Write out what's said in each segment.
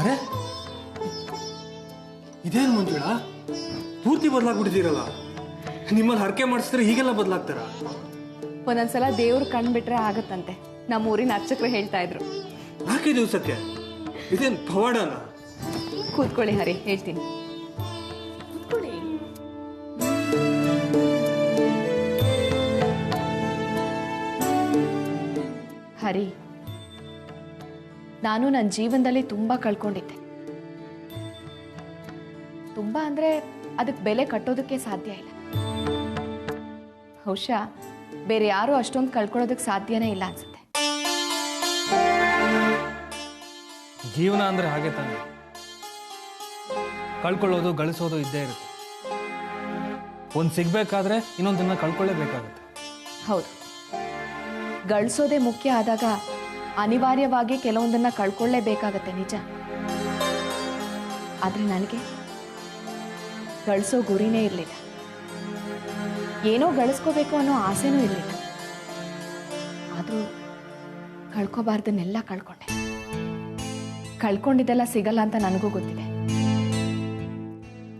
ಅರೆ ಇದೇನು ಮಂಜುಳಾ, ಪೂರ್ತಿ ಬದಲಾಗ್ಬಿಟ್ಟಿದ್ದೀರಲ್ಲ. ನಿಮ್ಮಲ್ಲಿ ಹರಕೆ ಮಾಡಿಸಿದ್ರೆ ಹೀಗೆಲ್ಲ ಬದಲಾಗ್ತಾರ? ಒಂದೊಂದ್ಸಲ ದೇವ್ರು ಕಣ್ಬಿಟ್ರೆ ಆಗತ್ತಂತೆ. ನಮ್ಮ ಊರಿನ ಅರ್ಚಕರು ಹೇಳ್ತಾ ಇದ್ರು. 4 ದಿವಸಕ್ಕೆ ಇದೇನು ಪವಾಡನ? ಕೂತ್ಕೊಳ್ಳಿ ಹರಿ, ಹೇಳ್ತೀನಿ. ಹರಿ, ನಾನು ನನ್ನ ಜೀವನದಲ್ಲಿ ತುಂಬಾ ಕಳ್ಕೊಂಡಿದ್ದೆ. ತುಂಬಾ ಅಂದ್ರೆ ಅದಕ್ಕೆ ಬೆಲೆ ಕಟ್ಟೋದಕ್ಕೆ ಸಾಧ್ಯ ಇಲ್ಲ. ಬಹುಶಃ ಬೇರೆ ಯಾರು ಅಷ್ಟೊಂದು ಕಳ್ಕೊಳ್ಳೋದಕ್ಕೆ ಸಾಧ್ಯನೇ ಇಲ್ಲ ಅನ್ಸುತ್ತೆ. ಜೀವನ ಅಂದ್ರೆ ಹಾಗೆ ತಾನೆ, ಕಳ್ಕೊಳ್ಳೋದು ಗಳಿಸೋದು ಇದ್ದೇ ಇರುತ್ತೆ. ಒಂದು ಸಿಗ್ಬೇಕಾದ್ರೆ ಇನ್ನೊಂದನ್ನ ಕಳ್ಕೊಳ್ಳೇಬೇಕಾಗುತ್ತೆ. ಹೌದು, ಗಳಿಸೋದೇ ಮುಖ್ಯ ಆದಾಗ ಅನಿವಾರ್ಯವಾಗಿ ಕೆಲವೊಂದನ್ನ ಕಳ್ಕೊಳ್ಳೇಬೇಕಾಗತ್ತೆ, ನಿಜ. ಆದ್ರೆ ನನಗೆ ಗಳಿಸೋ ಗುರಿನೇ ಇರಲಿಲ್ಲ. ಏನೋ ಗಳಿಸ್ಕೋಬೇಕು ಅನ್ನೋ ಆಸೆನೂ ಇರಲಿಲ್ಲ. ಆದರೂ ಕಳ್ಕೋಬಾರ್ದನ್ನೆಲ್ಲ ಕಳ್ಕೊಂಡೆ. ಕಳ್ಕೊಂಡಿದ್ದೆಲ್ಲ ಸಿಗಲ್ಲ ಅಂತ ನನಗೂ ಗೊತ್ತಿದೆ.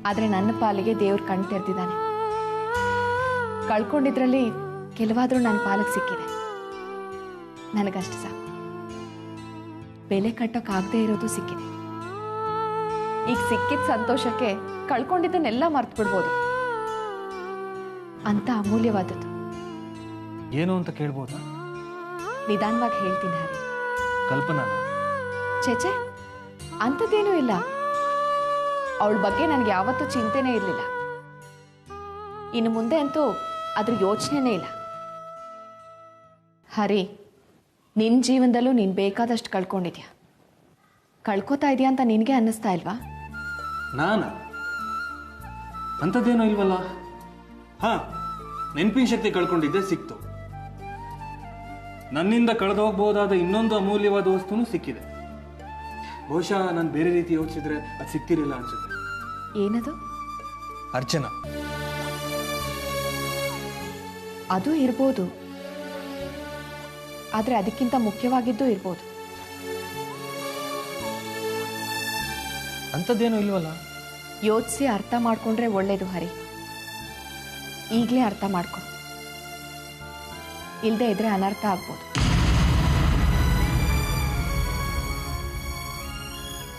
ಆದರೆ ನನ್ನ ಪಾಲಿಗೆ ದೇವ್ರು ಕಣ್ ತೆರೆದಿದ್ದಾನೆ. ಕಳ್ಕೊಂಡಿದ್ರಲ್ಲಿ ಕೆಲವಾದ್ರೂ ನನ್ನ ಪಾಲಿಗೆ ಸಿಕ್ಕಿದೆ. ನನಗಷ್ಟು ಸಾಕು. ಬೆಲೆ ಕಟ್ಟೋಕ್ಕಾಗದೇ ಇರೋದು ಸಿಕ್ಕಿದೆ. ಈಗ ಸಿಕ್ಕಿದ ಸಂತೋಷಕ್ಕೆ ಕಳ್ಕೊಂಡಿದ್ದನ್ನೆಲ್ಲ ಮರ್ತು ಬಿಡ್ಬೋದು. ಅಂತ ಅಮೂಲ್ಯವಾದದ್ದು ಏನು ಅಂತ ಕೇಳ್ಬೋದಾ? ನಿಧಾನವಾಗಿ ಹೇಳ್ತೀನಿ ಹರಿ. ಕಲ್ಪನಾ? ಚೇಚೆ, ಅಂಥದ್ದೇನೂ ಇಲ್ಲ. ಅವಳ ಬಗ್ಗೆ ನನಗೆ ಯಾವತ್ತೂ ಚಿಂತೆನೇ ಇರಲಿಲ್ಲ. ಇನ್ನು ಮುಂದೆ ಅಂತೂ ಅದ್ರ ಯೋಚನೆನೇ ಇಲ್ಲ. ಹರಿ, ನಿನ್ನ ಜೀವನದಲ್ಲೂ ನೀನು ಬೇಕಾದಷ್ಟು ಕಳ್ಕೊಂಡಿದ್ಯಾ. ಕಳ್ಕೊತಾ ಇದೆಯಾ ಅಂತ ನಿನಗೆ ಅನ್ನಿಸ್ತಾ ಇಲ್ವಾ? ನಾನು ಅಂಥದ್ದೇನೋ ಇಲ್ವಲ್ಲ. ನೆನಪಿನ ಶಕ್ತಿ ಕಳ್ಕೊಂಡಿದ್ದೆ, ಸಿಕ್ತು. ನನ್ನಿಂದ ಕಳೆದು ಹೋಗ್ಬಹುದಾದ ಇನ್ನೊಂದು ಅಮೂಲ್ಯವಾದ ವಸ್ತುನೂ ಸಿಕ್ಕಿದೆ. ಬಹುಶಃ ನಾನು ಬೇರೆ ರೀತಿ ಯೋಚಿಸಿದ್ರೆ ಅದು ಸಿಕ್ತಿರಲಿಲ್ಲ ಅನ್ಸುತ್ತೆ. ಏನದು? ಅರ್ಚನಾ. ಅದು ಇರ್ಬೋದು, ಆದರೆ ಅದಕ್ಕಿಂತ ಮುಖ್ಯವಾಗಿದ್ದು ಇರ್ಬೋದು. ಅಂಥದ್ದೇನೂ ಇಲ್ವಲ್ಲ. ಯೋಚಿಸಿ ಅರ್ಥ ಮಾಡ್ಕೊಂಡ್ರೆ ಒಳ್ಳೇದು ಹರಿ. ಈಗಲೇ ಅರ್ಥ ಮಾಡ್ಕೊ, ಇಲ್ಲದೆ ಇದ್ರೆ ಅನರ್ಥ ಆಗ್ಬೋದು.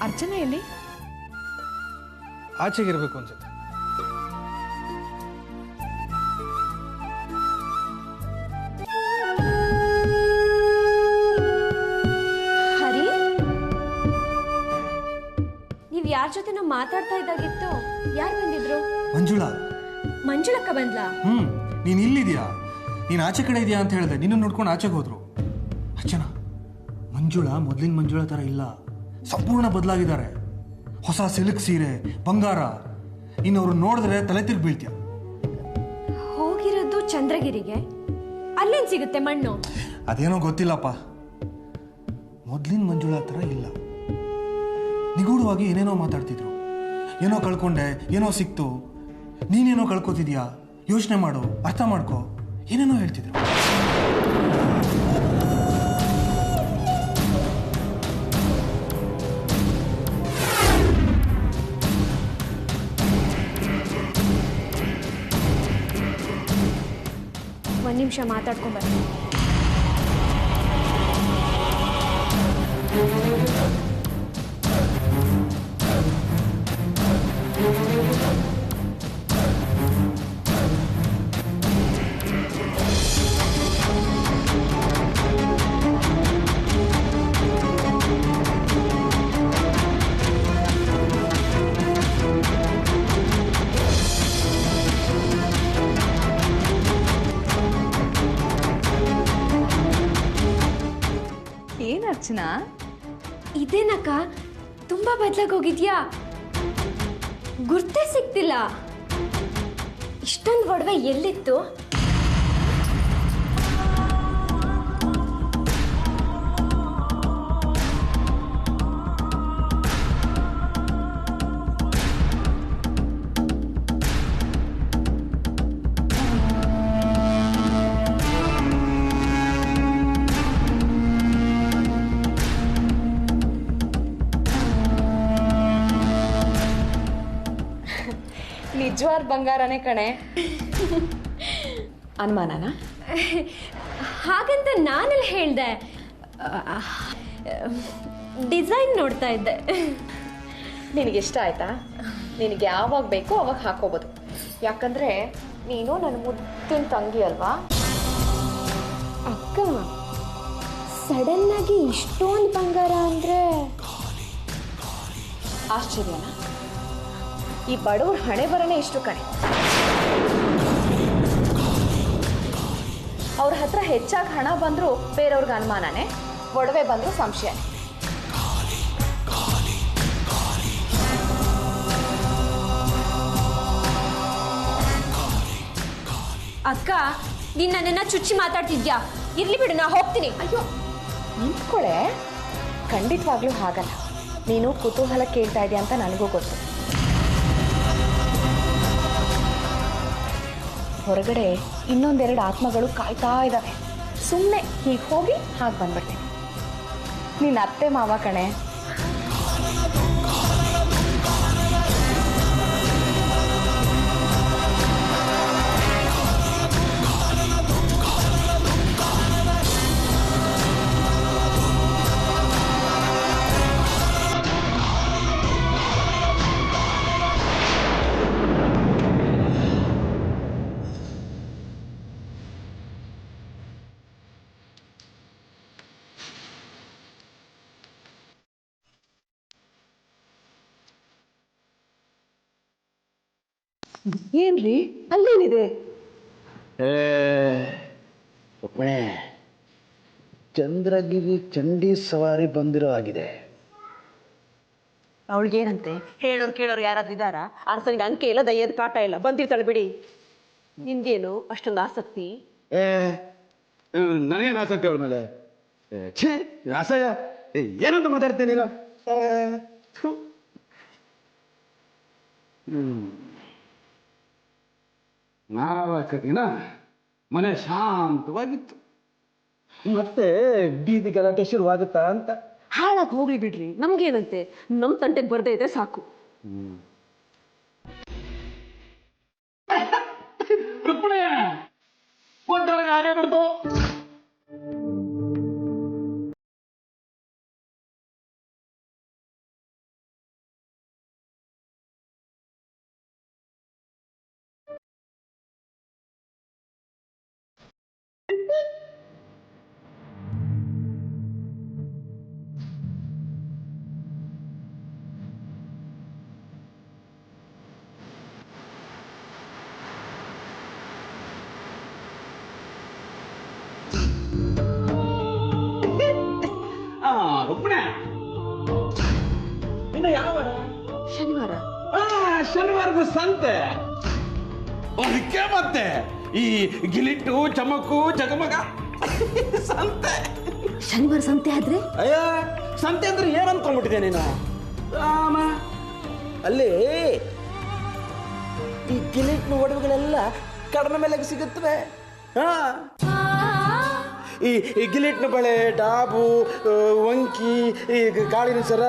ಅರ್ಚನಾ ಎಲ್ಲಿ? ಆಚೆಗಿರ್ಬೇಕು ಅನ್ಸುತ್ತೆ. ಹರಿ, ನೀವ್ ಯಾರ ಜೊತೆ ನಾವು ಮಾತಾಡ್ತಾ ಇದ್ದಾಗಿತ್ತು? ಯಾರು ಬಂದಿದ್ರು? ಮಂಜುಳಾ. ಮಂಜುಳಕ್ಕ ಬಂದ್ಲಾ? ನೀನ್ ಇಲ್ಲಿದ್ಯಾ? ನೀನ್ ಆಚೆ ಕಡೆ ಇದೆಯಾ ಅಂತ ಹೇಳಿದೆ. ನಿನ್ನ ನೋಡ್ಕೊಂಡು ಆಚೆಗೆ ಹೋದ್ರು. ಅರ್ಚನಾ, ಮಂಜುಳಾ ಮೊದಲಿನ ಮಂಜುಳಾ ತರ ಇಲ್ಲ, ಸಂಪೂರ್ಣ ಬದಲಾಗಿದ್ದಾರೆ. ಹೊಸ ಸಿಲ್ಕ್ ಸೀರೆ, ಬಂಗಾರ. ಇನ್ನು ಅವ್ರು ನೋಡಿದ್ರೆ ತಲೆ ತಿರ್ಗಿ ಬೀಳ್ತೀಯ. ಹೋಗಿರೋದು ಚಂದ್ರಗಿರಿಗೆ, ಅಲ್ಲೇನ್ ಸಿಗುತ್ತೆ ಮಣ್ಣು? ಅದೇನೋ ಗೊತ್ತಿಲ್ಲಪ್ಪ. ಮೊದಲಿನ ಮಂಜುಳಾ ತರ ಇಲ್ಲ. ನಿಗೂಢವಾಗಿ ಏನೇನೋ ಮಾತಾಡ್ತಿದ್ರು. ಏನೋ ಕಳ್ಕೊಂಡೆ, ಏನೋ ಸಿಕ್ತು, ನೀನೇನೋ ಕಳ್ಕೊತಿದ್ಯಾ, ಯೋಚನೆ ಮಾಡು, ಅರ್ಥ ಮಾಡ್ಕೋ, ಏನೇನೋ ಹೇಳ್ತಿದ್ರು. ಒಂದ್ ನಿಮಿಷ ಮಾತಾಡ್ಕೊಂಡ್ ಬರ್ತೀನಿ. ಏನ್ ಅರ್ಚನಾ? ಇದೇನಕ್ಕ, ತುಂಬಾ ಬದಲಾಗೋಗಿದ್ಯಾ? ಗುರ್ತೇ ಸಿಗ್ತಿಲ್ಲ. ಇಷ್ಟೊಂದು ಒಡವೆ ಎಲ್ಲಿತ್ತು? ನಿಜವಾದ ಬಂಗಾರನೇ ಕಣೆ. ಅನುಮಾನನಾ? ಹಾಗಂತ ನಾನೆಲ್ಲ ಹೇಳ್ದೆ, ಡಿಸೈನ್ ನೋಡ್ತಾ ಇದ್ದೆ. ನಿನಗಿಷ್ಟ ಆಯ್ತಾ? ನಿನಗೆ ಯಾವಾಗ ಬೇಕೋ ಅವಾಗ ಹಾಕೋಬೋದು. ಯಾಕಂದ್ರೆ ನೀನು ನನ್ನ ಮುದ್ದಿನ ತಂಗಿ ಅಲ್ವಾ? ಅಕ್ಕ, ಸಡನ್ ಆಗಿ ಇಷ್ಟೊಂದು ಬಂಗಾರ ಅಂದ್ರೆ ಆಶ್ಚರ್ಯನಾ? ಈ ಬಡವ್ರ ಹಣೆ ಬರನೇ ಇಷ್ಟು ಕಣೆ. ಅವ್ರ ಹತ್ರ ಹೆಚ್ಚಾಗಿ ಹಣ ಬಂದರೂ ಬೇರೆಯವ್ರಿಗೆ ಅನುಮಾನನೇ, ಒಡವೆ ಬಂದರೂ ಸಂಶಯನೇ. ಅಕ್ಕ, ನೀನ್ ನನ್ನನ್ನ ಚುಚ್ಚಿ ಮಾತಾಡ್ತಿದ್ಯಾ? ಇರ್ಲಿ ಬಿಡು, ನಾ ಹೋಗ್ತೀನಿ. ಅಯ್ಯೋ ನಿಂತ್ಕೊಳೆ. ಖಂಡಿತವಾಗ್ಲೂ ಹಾಗಲ್ಲ. ನೀನು ಕುತೂಹಲ ಕೇಳ್ತಾ ಇದೆಯಾ ಅಂತ ನನಗೂ ಗೊತ್ತು. ಹೊರಗಡೆ ಇನ್ನೊಂದೆರಡು ಆತ್ಮಗಳು ಕಾಯ್ತಾ ಇದ್ದಾವೆ. ಸುಮ್ಮನೆ ಹೀಗೆ ಹೋಗಿ ಹಾಗೆ ಬಂದ್ಬಿಡ್ತೀನಿ. ನೀನು ಅತ್ತೆ ಮಾವ ಕಣೆ. ಏನ್ರಿ ಅಲ್ಲೇನಿದೆ? ಒಬ್ಬನೇ ಚಂದ್ರಗಿರಿ ಚಂಡಿ ಸವಾರಿ ಬಂದಿರೋ ಆಗಿದೆ. ಅವಳಿಗೇನಂತೆ? ಹೇಳೋರು ಕೇಳೋರು ಯಾರಾದ್ರೂ ಇದ್ದಾರಾ? ಅರ್ಸನಿಗೆ ಅಂಕೆ ಇಲ್ಲ, ದಯ್ಯದ ಕಾಟ ಇಲ್ಲ, ಬಂದಿರ್ತಾಳೆ ಬಿಡಿ. ನಿಂದೇನು ಅಷ್ಟೊಂದು ಆಸಕ್ತಿ? ನನಗೇನು ಆಸಕ್ತಿ ಅವಳ ಮೇಲೆ? ಛೇ, ಅಸಹ್ಯ. ಏನಂತ ಮಾತಾಡ್ತೇನೆ ನೀನು? ನಾಲ್ಕು ದಿನ ಮನೆ ಶಾಂತವಾಗಿತ್ತು, ಮತ್ತೆ ಬೀದಿ ಗಲಾಟೆ ಶುರುವಾಗುತ್ತಾ ಅಂತ. ಹಾಳಾಗಿ ಹೋಗ್ಲಿ ಬಿಡ್ರಿ, ನಮ್ಗೇನಂತೆ? ನಮ್ಮ ತಂಟೆಗೆ ಬರ್ದೇ ಇದ್ರೆ ಸಾಕು. ಇನ್ನು ಯಾವ ಶನಿವಾರ? ಶನಿವಾರದ ಸಂತೆ. ಅದಕ್ಕೆ ಮತ್ತೆ ಈ ಗಿಲಿಟ್ಟು ಚಮಕು ಜಗಮಗ ಸಂತೆ. ಶನಿವಾರ ಸಂತೆ ಆದ್ರೆ? ಅಯ್ಯ, ಸಂತೆ ಅಂದ್ರೆ ಏನ್ ಅನ್ಕೊಂಡ್ಬಿಟ್ಟಿದೆ ನೀನು? ರಾಮ, ಅಲ್ಲಿ ಈ ಗಿಲಿಟ್ನ ಒಡವೆಗಳೆಲ್ಲ ಕಡಿಮೆ ಬೆಲೆಗೆ ಸಿಗುತ್ತವೆ. ಈ ಗಿಲಿಟ್ನ ಬಳೆ, ಡಾಬು, ವಂಕಿ, ಈ ಕಾಳಿನ ಸರ,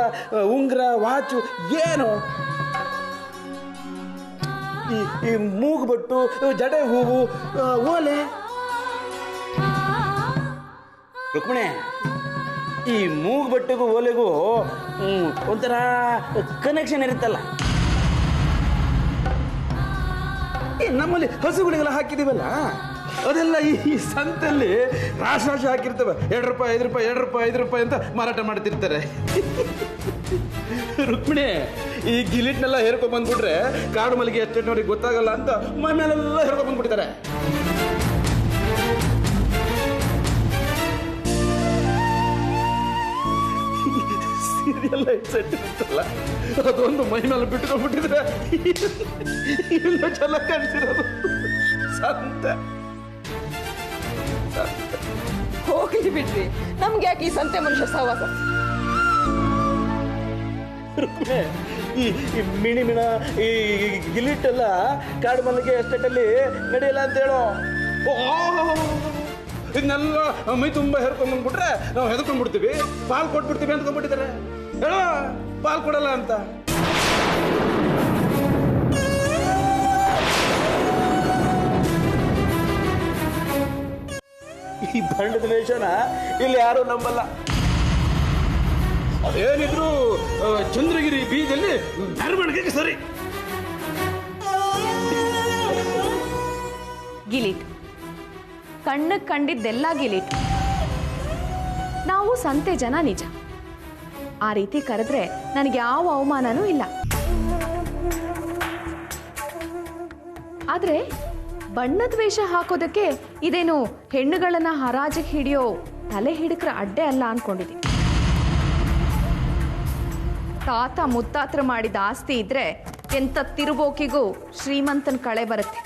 ಉಂಗ್ರ, ವಾಚು, ಏನು ಈ ಮೂಗುಬಟ್ಟು, ಜಡೆ ಹೂವು, ಓಲೆ. ರುಕ್ಮಿಣಿ, ಈ ಮೂಗುಬಟ್ಟಿಗೂ ಓಲೆಗೂ ಒಂಥರ ಕನೆಕ್ಷನ್ ಇರುತ್ತಲ್ಲ. ನಮ್ಮಲ್ಲಿ ಹಸುಗಳಿಗೆಲ್ಲ ಹಾಕಿದೀವಲ್ಲ, ಅದೆಲ್ಲ ಈ ಸಂತಲ್ಲಿ ರಾಶಿ ಹಾಕಿರ್ತವೆ. 2 ರೂಪಾಯಿ 5 ರೂಪಾಯಿ 2 ರೂಪಾಯಿ 5 ರೂಪಾಯಿ ಅಂತ ಮಾರಾಟ ಮಾಡ್ತಿರ್ತಾರೆ. ರುಕ್ಮಿಣಿ, ಈ ಗಿಲಿಟ್ನೆಲ್ಲ ಹೇರ್ಕೊಂಡ್ ಬಂದ್ಬಿಟ್ರೆ ಕಾಡು ಮಲ್ಲಿಗೆ ಎಷ್ಟೆಟ್ಟವ್ರಿಗೆ ಗೊತ್ತಾಗಲ್ಲ ಅಂತ ಮನೆಯಲ್ಲೆಲ್ಲ ಹೇರ್ಕೊಂಡ್ ಬಂದ್ಬಿಡ್ತಾರೆ. ಸೀರಿಯಲ್ ಸೆಟ್ ಇರುತ್ತಲ್ಲ, ಅದೊಂದು ಮೈ ಮೇಲೆ ಬಿಟ್ಕೊಂಡ್ಬಿಟ್ಟಿದ್ರೆ ಇನ್ನೂ ಚೆನ್ನಾಗಿ ಕಾಣಿಸಿರೋದು. ಸಂತೆ ಹೋಗ್ಲಿ ಬಿಡ್ರಿ, ನಮ್ಗೆ ಯಾಕೆ ಈ ಸಂತೆ ಮನುಷ್ಯ ಸಹವಾಸ? ಈ ಮಿಣಿಮಿಣ ಈ ಗಿಲಿಟ್ಟೆಲ್ಲ ಕಾಡು ಮಲ್ಲಿಗೆ ಎಸ್ಟೇಟಲ್ಲಿ ನಡೆಯಲ್ಲ ಅಂತ ಹೇಳೋ. ಇದನ್ನೆಲ್ಲ ಮೈ ತುಂಬ ಹೇರ್ಕೊಂಡ್ಬಂದ್ಬಿಟ್ರೆ ನಾವು ಹೆದರ್ಕೊಂಡ್ಬಿಡ್ತೀವಿ, ಪಾಲ್ ಕೊಟ್ಬಿಡ್ತೀವಿ ಅಂದ್ಕೊಂಡ್ಬಿಟ್ಟಿದ್ದಾರೆ. ಹೇಳೋ, ಪಾಲ್ ಕೊಡಲ್ಲ ಅಂತ. ಬಣ್ಣದ ವೇಷನ ಇಲ್ಲಿ ಯಾರು ನಂಬಲ್ಲ. ಅದೇನಿದ್ರು ಚಂದ್ರಗಿರಿ ಬೀಜಲ್ಲಿ ಮೆರವಣಿಗೆಗೆ ಸರಿ. ಗಿಲೀಟ್, ಕಣ್ಣಿಗೆ ಕಂಡಿದ್ದೆಲ್ಲ ಗಿಲೀಟ್. ನಾವು ಸಂತೆ ಜನ ನಿಜ, ಆ ರೀತಿ ಕರೆದ್ರೆ ನನಗೆ ಯಾವ ಅವಮಾನನೂ ಇಲ್ಲ. ಆದ್ರೆ ಬಣ್ಣದ ವೇಷ ಹಾಕೋದಕ್ಕೆ ಇದೇನು ಹೆಣ್ಣುಗಳನ್ನ ಹರಾಜಿಗೆ ಹಿಡಿಯೋ ತಲೆ ಹಿಡಿಕ್ರ ಅಡ್ಡೆ ಅಲ್ಲ ಅನ್ಕೊಂಡಿದ್ದೀನಿ. ತಾತ ಮುತ್ತಾತ್ರ ಮಾಡಿದ ಆಸ್ತಿ ಇದ್ರೆ ಎಂತ ತಿರುಬೋಕಿಗೂ ಶ್ರೀಮಂತನ ಕಳೆ ಬರುತ್ತೆ.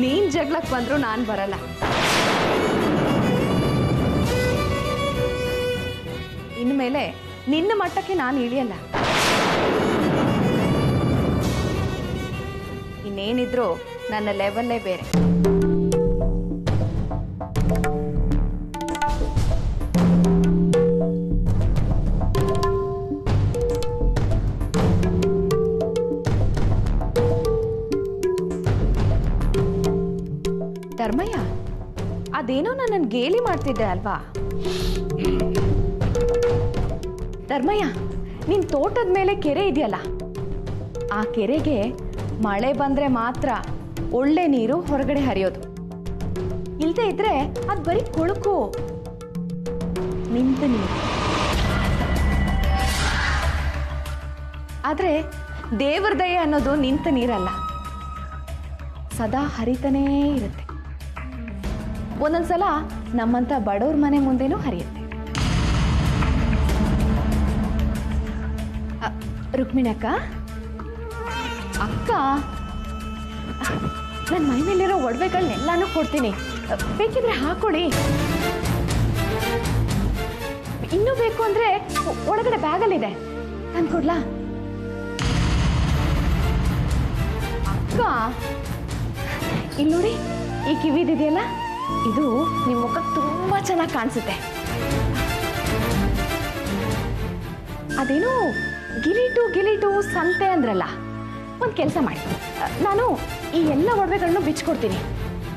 ನೀನ್ ಜಗಳಕ್ಕೆ ಬಂದ್ರು ನಾನ್ ಬರಲ್ಲ. ಇನ್ಮೇಲೆ ನಿನ್ನ ಮಟ್ಟಕ್ಕೆ ನಾನು ಇಳಿಯಲ್ಲ. ಇನ್ನೇನಿದ್ರು ನನ್ನ ಲೆವೆಲ್ಲೇ ಬೇರೆ. ಧರ್ಮಯ್ಯ, ಅದೇನೋ ನನ್ನನ್ನು ಗೇಲಿ ಮಾಡ್ತಿದ್ದೆ ಅಲ್ವಾ? ಧರ್ಮಯ್ಯ, ನಿನ್ ತೋಟದ ಮೇಲೆ ಕೆರೆ ಇದೆಯಲ್ಲ, ಆ ಕೆರೆಗೆ ಮಳೆ ಬಂದ್ರೆ ಮಾತ್ರ ಒಳ್ಳೆ ನೀರು ಹೊರಗಡೆ ಹರಿಯೋದು. ಇಲ್ದೇ ಇದ್ರೆ ಅದು ಬರೀ ಕೊಳಕು, ನಿಂತ ನೀರು. ಆದ್ರೆ ದೇವ್ರ ದಯೆ ಅನ್ನೋದು ನಿಂತ ನೀರಲ್ಲ, ಸದಾ ಹರಿತಾನೇ ಇರುತ್ತೆ. ಒಂದೊಂದ್ಸಲ ನಮ್ಮಂತ ಬಡವ್ರ ಮನೆ ಮುಂದೆನೂ ಹರಿಯುತ್ತೆ. ರುಕ್ಮಿಣಿ ಅಕ್ಕ, ನನ್ನ ಮೈ ಮೇಲಿರೋ ಒಡವೆಗಳನ್ನೆಲ್ಲಾನು ಕೊಡ್ತೀನಿ, ಬೇಕಿದ್ರೆ ಹಾಕೊಳ್ಳಿ. ಇನ್ನೂ ಬೇಕು ಅಂದ್ರೆ ಒಳಗಡೆ ಬ್ಯಾಗಲ್ಲಿದೆ, ನಾನು ಕೊಡ್ಲಾ? ಅಕ್ಕ, ಇಲ್ಲಿ ನೋಡಿ, ಈ ಕಿವಿದಿದೆಯಲ್ಲ, ಇದು ನಿಮ್ಮ ಮುಖ ತುಂಬಾ ಚೆನ್ನಾಗಿ ಕಾಣಿಸುತ್ತೆ. ಅದೇನೋ ಗಿಲೀಟು ಸಂತೆ ಅಂದ್ರಲ್ಲ, ಒಂದು ಕೆಲಸ ಮಾಡಿ, ನಾನು ಈ ಎಲ್ಲ ಒಡವೆಗಳನ್ನು ಬಿಚ್ಕೊಡ್ತೀನಿ.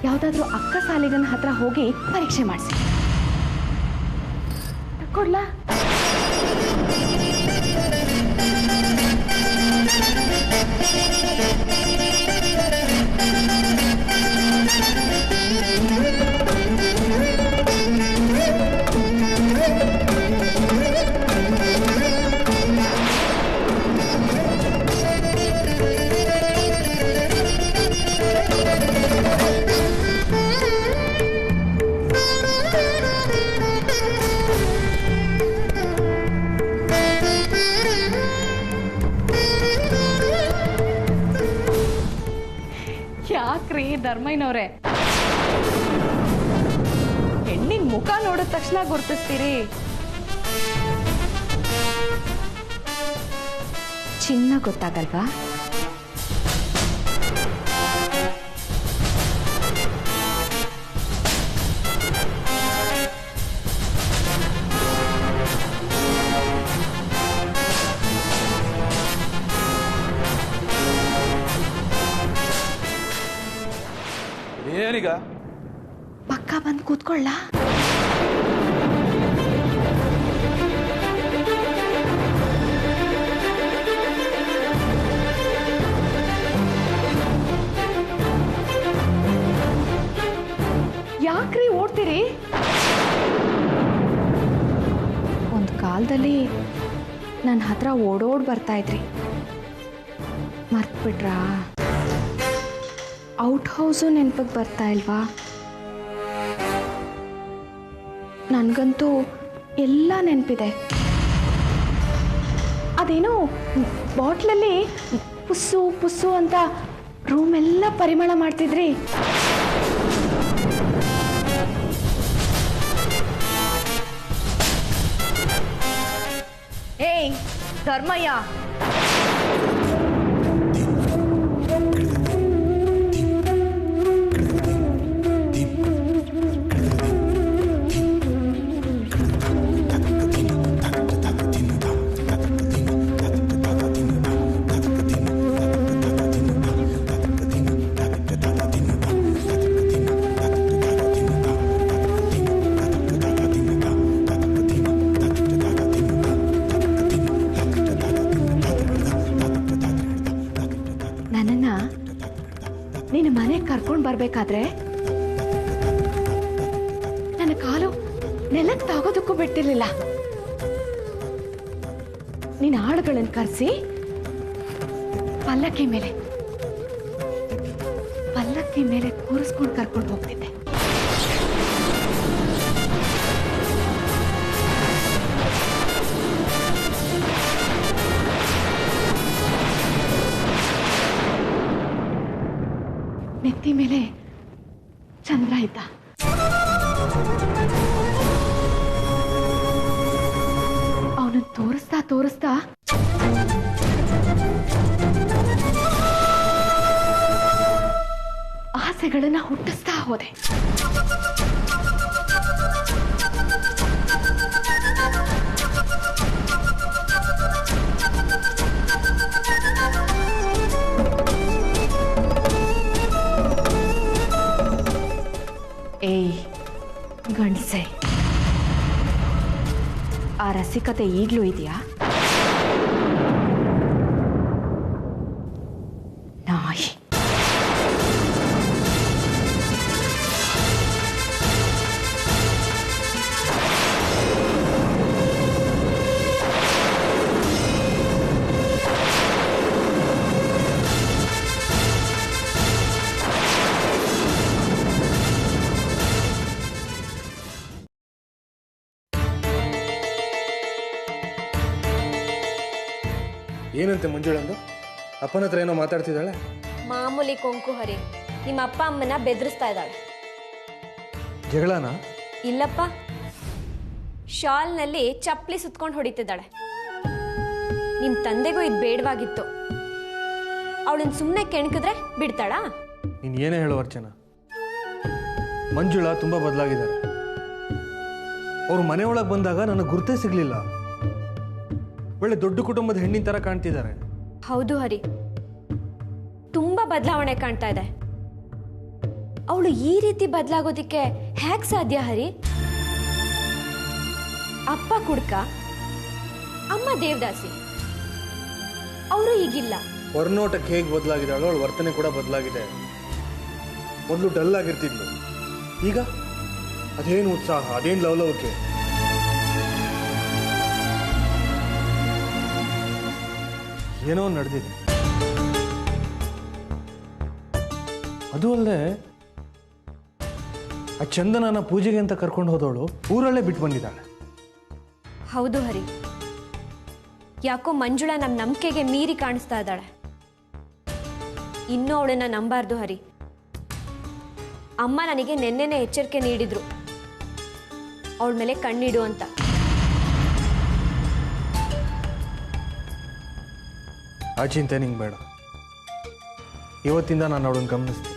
ಯಾವುದಾದ್ರೂ ಅಕ್ಕ ಸಾಲಿಗನ ಹತ್ರ ಹೋಗಿ ಪರೀಕ್ಷೆ ಮಾಡಿಸಿ ಕೊಡ್ಲಾ? ಯಾಕ್ರಿ ಧರ್ಮಯ್ಯನವ್ರೆ, ಹೆಣ್ಣಿನ ಮುಖ ನೋಡಿದ ತಕ್ಷಣ ಗುರ್ತಿಸ್ತೀರಿ? ಚಿನ್ನ ಗೊತ್ತಾಗಲ್ವಾ? ಏನೀಗ? ಪಕ್ಕ ಬಂದು ಕೂತ್ಕೊಳ್ಳ. ಯಾಕ್ರಿ ಓಡ್ತೀರಿ? ಒಂದು ಕಾಲದಲ್ಲಿ ನನ್ನ ಹತ್ರ ಓಡೋಡ್ ಬರ್ತಾ ಇದ್ರಿ, ಮರ್ತ್ಬಿಟ್ರಾ? ಔಟ್ ಹೌಸು ನೆನಪಿಗೆ ಬರ್ತಾ ಇಲ್ವಾ? ನನಗಂತೂ ಎಲ್ಲ ನೆನಪಿದೆ. ಅದೇನೋ ಬಾಟ್ಲಲ್ಲಿ ಪುಸ್ಸು ಪುಸ್ಸು ಅಂತ ರೂಮೆಲ್ಲ ಪರಿಮಳ ಮಾಡ್ತಿದ್ರಿ. ಏಯ್ ಧರ್ಮಯ್ಯ, ನನ್ನನ್ನ ನಿನ್ನ ಮನೆಗೆ ಕರ್ಕೊಂಡು ಬರ್ಬೇಕಾದ್ರೆ ನನ್ನ ಕಾಲು ನೆಲಕ್ಕೆ ತಾಗೋದಕ್ಕೂ ಬಿಟ್ಟಿರ್ಲಿಲ್ಲ. ನಿನ್ನ ಆಳುಗಳನ್ನು ಕರೆಸಿ ಪಲ್ಲಕ್ಕಿ ಮೇಲೆ ಕೂರಿಸ್ಕೊಂಡು ಕರ್ಕೊಂಡು ಹೋಗ್ತಿದ್ದೆ. ನೆತ್ತಿ ಮೇಲೆ ಚಂದ್ರ ಇದ್ದ. ಅವನು ತೋರಿಸ್ತಾ ಆಸೆಗಳನ್ನ ಹುಟ್ಟಿಸ್ತಾ ಹೋದೆ. ಏಯ್ ಗಂಡ್ಸೆ, ಆ ರಸಿಕತೆ ಈಗಲೂ ಇದೆಯಾ? ನಾಯಿ. ಏನಂತೆ ಮಂಜುಳಂದು? ಅಪ್ಪನ ಹತ್ರ ಏನೋ ಮಾತಾಡ್ತಿದ್ದಾಳೆ. ಮಾಮೂಲಿ ಕೊಂಕು ಹರಿ, ನಿಮ್ಮ ಅಪ್ಪ ಅಮ್ಮನ ಬೆದರಿಸ್ತಾ ಇದ್ದಾಳೆ. ಜಗಳನ? ಇಲ್ಲಪ್ಪ, ಶಾಲ್ನಲ್ಲಿ ಚಪ್ಪಲಿ ಸುತ್ಕೊಂಡು ಹೊಡಿತಿದ್ದಾಳೆ. ನಿಮ್ಮ ತಂದೆಗೂ ಇದು ಬೇಡವಾಗಿತ್ತು. ಅವಳನ್ನ ಸುಮ್ಮನೆ ಕೆಣಕಿದ್ರೆ ಬಿಡ್ತಾಳಾ? ನೀನು ಏನೇ ಹೇಳು ಅರ್ಚನಾ, ಮಂಜುಳಾ ತುಂಬ ಬದಲಾಗಿದ್ದಾರೆ. ಅವ್ರು ಮನೆಯೊಳಗೆ ಬಂದಾಗ ನನಗೆ ಗುರ್ತೇ ಸಿಗಲಿಲ್ಲ. ಒಳ್ಳೆ ದೊಡ್ಡ ಕುಟುಂಬದ ಹೆಣ್ಣಿನ ಥರ ಕಾಣ್ತಿದ್ದಾರೆ. ಹೌದು ಹರಿ, ತುಂಬಾ ಬದಲಾವಣೆ ಕಾಣ್ತಾ ಇದೆ. ಅವಳು ಈ ರೀತಿ ಬದಲಾಗೋದಿಕ್ಕೆ ಹೇಗೆ ಸಾಧ್ಯ ಹರಿ? ಅಪ್ಪ ಕುಡ್ಕ, ಅಮ್ಮ ದೇವದಾಸಿ, ಅವರು ಈಗಿಲ್ಲ. ಹೊರನೋಟಕ್ಕೆ ಹೇಗೆ ಬದಲಾಗಿದ್ದಾಳೋ ಅವಳ ವರ್ತನೆ ಕೂಡ ಬದಲಾಗಿದೆ. ಮೊದಲು ಡಲ್ ಆಗಿರ್ತಿದ್ಲು, ಈಗ ಅದೇನು ಉತ್ಸಾಹ, ಅದೇನು ಲವಲವಿಕೆ. ಏನೋ ನಡೆದಿದೆ. ಅದು ಅಲ್ಲದೆ ಆ ಚಂದನನ ಪೂಜೆಗೆ ಅಂತ ಕರ್ಕೊಂಡು ಹೋದವಳು ಊರಲ್ಲೇ ಬಿಟ್ಟು ಬಂದಿದ್ದಾಳೆ. ಹೌದು ಹರಿ, ಯಾಕೋ ಮಂಜುಳಾ ನಮ್ಮ ನಂಬಿಕೆಗೆ ಮೀರಿ ಕಾಣಿಸ್ತಾ ಇದ್ದಾಳೆ. ಇನ್ನೂ ಅವಳನ್ನ ನಂಬಾರ್ದು ಹರಿ. ಅಮ್ಮ ನನಗೆ ನೆನ್ನೆನೇ ಎಚ್ಚರಿಕೆ ನೀಡಿದ್ರು, ಅವಳ ಮೇಲೆ ಕಣ್ಣಿಡು ಅಂತ. ಆ ಚಿಂತೆ ನಿಂಗೆ ಬೇಡ. ಇವತ್ತಿಂದ ನಾನು ಅವಳನ್ನು ಗಮನಿಸ್ತೀನಿ.